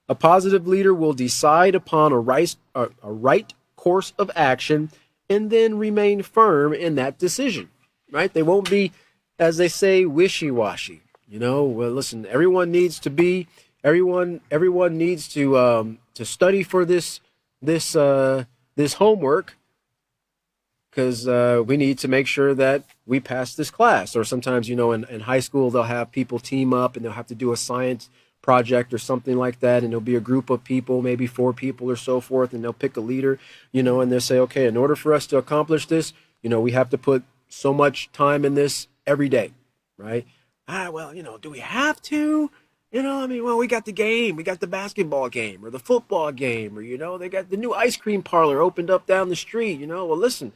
A positive leader will decide upon a right course of action and then remain firm in that decision, right? They won't be, as they say, wishy-washy. Well, listen, everyone needs to study for this homework, because we need to make sure that we pass this class. Or sometimes, in high school, they'll have people team up and they'll have to do a science project or something like that. And there'll be a group of people, maybe 4 people or so forth, and they'll pick a leader, and they'll say, okay, in order for us to accomplish this, we have to put so much time in this every day, right? Well, do we have to? Well, we got the game, we got the basketball game or the football game, or, they got the new ice cream parlor opened up down the street, well, listen,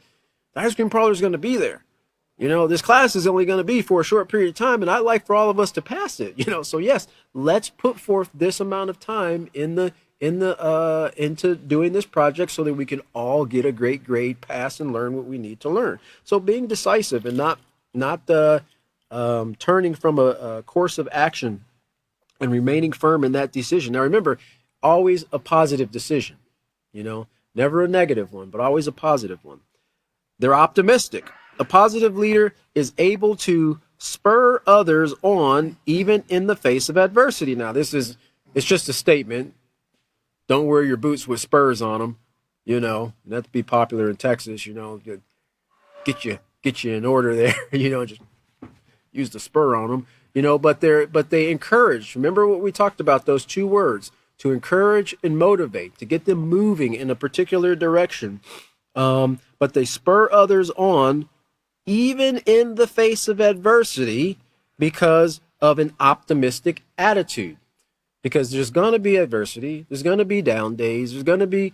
the ice cream parlor is going to be there. This class is only going to be for a short period of time, and I'd like for all of us to pass it. So yes, let's put forth this amount of time into doing this project so that we can all get a great grade, pass, and learn what we need to learn. So being decisive and not turning from a course of action and remaining firm in that decision. Now remember, always a positive decision. Never a negative one, but always a positive one. They're optimistic. A positive leader is able to spur others on even in the face of adversity. Now, it's just a statement. Don't wear your boots with spurs on them, That'd be popular in Texas, get you in order there, just use the spur on them, but they encourage. Remember what we talked about, those 2 words, to encourage and motivate, to get them moving in a particular direction. But they spur others on even in the face of adversity because of an optimistic attitude. Because there's going to be adversity, there's going to be down days, there's going to be,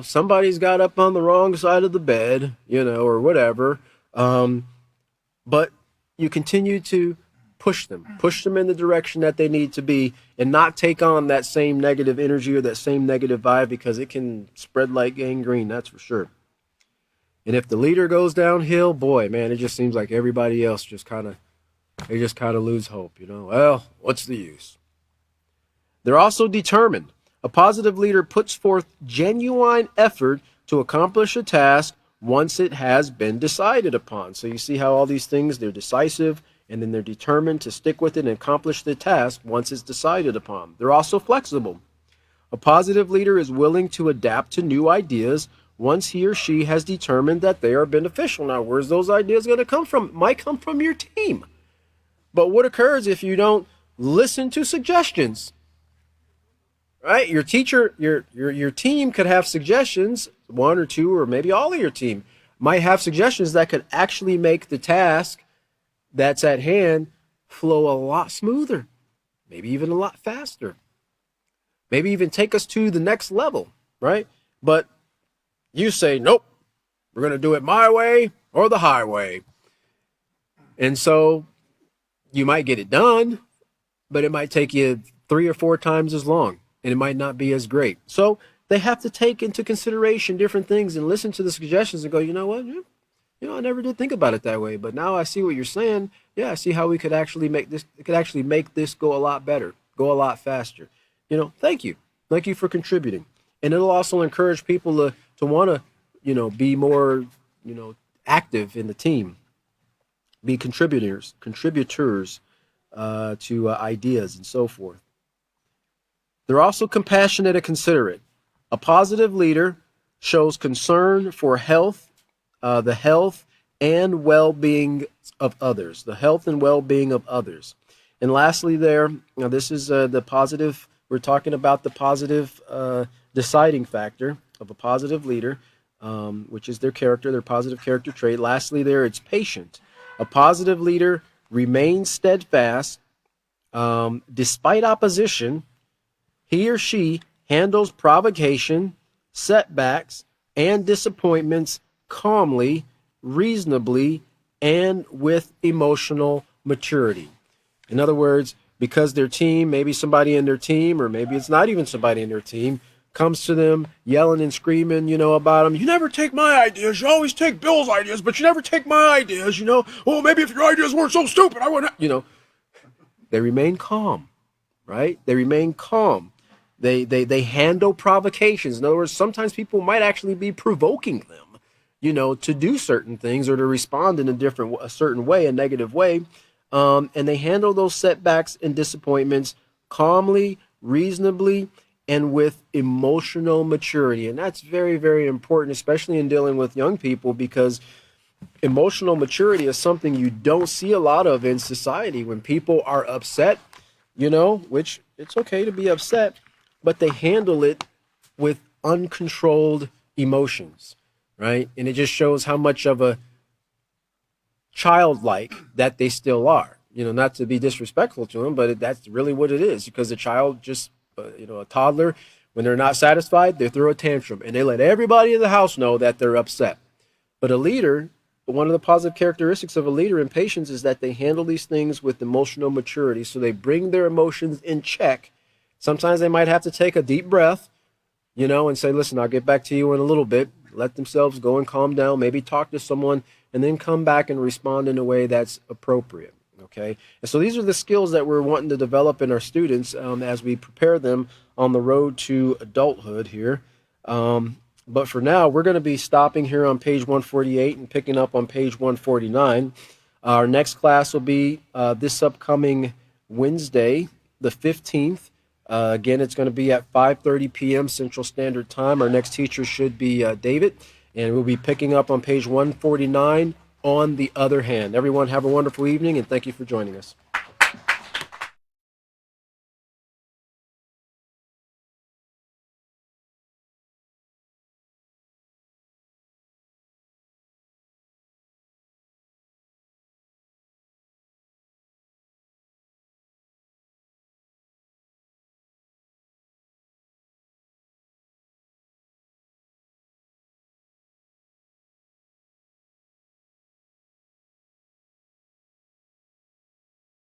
somebody's got up on the wrong side of the bed, or whatever. But you continue to push them in the direction that they need to be, and not take on that same negative energy or that same negative vibe, because it can spread like gangrene, that's for sure. And if the leader goes downhill, boy, man, it just seems like everybody else just kind of lose hope, Well, what's the use? They're also determined. A positive leader puts forth genuine effort to accomplish a task once it has been decided upon. So you see how all these things, they're decisive, and then they're determined to stick with it and accomplish the task once it's decided upon. They're also flexible. A positive leader is willing to adapt to new ideas once he or she has determined that they are beneficial. Now, where's those ideas going to come from? It might come from your team. But what occurs if you don't listen to suggestions? Right? Your teacher, your team could have suggestions, 1 or 2, or maybe all of your team might have suggestions that could actually make the task that's at hand flow a lot smoother, maybe even a lot faster, maybe even take us to the next level, right? But you say, nope, we're going to do it my way or the highway. And so you might get it done, but it might take you 3 or 4 times as long, and it might not be as great. So they have to take into consideration different things and listen to the suggestions and go, you know what? I never did think about it that way, but now I see what you're saying. Yeah, I see how we could actually make this go a lot better, go a lot faster. Thank you. Thank you for contributing. And it'll also encourage people to want to, be more, active in the team, be contributors to ideas and so forth. They're also compassionate and considerate. A positive leader shows concern for the health and well-being of others, And lastly now this is the positive, we're talking about the positive deciding factor of a positive leader, which is their positive character trait. Lastly it's patient. A positive leader remains steadfast despite opposition. He or she handles provocation, setbacks, and disappointments calmly, reasonably, and with emotional maturity. In other words, because their team, maybe somebody in their team, or maybe it's not even somebody in their team, comes to them yelling and screaming, about them. You never take my ideas. You always take Bill's ideas, but you never take my ideas, Oh, maybe if your ideas weren't so stupid, I wouldn't, They remain calm, right? They remain calm. They handle provocations. In other words, sometimes people might actually be provoking them, to do certain things or to respond in a certain way, a negative way. And they handle those setbacks and disappointments calmly, reasonably, and with emotional maturity. And that's very, very important, especially in dealing with young people, because emotional maturity is something you don't see a lot of in society. When people are upset, which it's okay to be upset, but they handle it with uncontrolled emotions, right? And it just shows how much of a childlike that they still are. Not to be disrespectful to them, but that's really what it is, because a child just, a toddler, when they're not satisfied, they throw a tantrum and they let everybody in the house know that they're upset. But a leader, one of the positive characteristics of a leader in patience is that they handle these things with emotional maturity. So they bring their emotions in check. Sometimes they might have to take a deep breath, and say, listen, I'll get back to you in a little bit. Let themselves go and calm down, maybe talk to someone, and then come back and respond in a way that's appropriate. Okay. And so these are the skills that we're wanting to develop in our students as we prepare them on the road to adulthood here. But for now, we're going to be stopping here on page 148 and picking up on page 149. Our next class will be this upcoming Wednesday, the 15th. Again, it's going to be at 5:30 p.m. Central Standard Time. Our next teacher should be David, and we'll be picking up on page 149 on the other hand. Everyone have a wonderful evening, and thank you for joining us.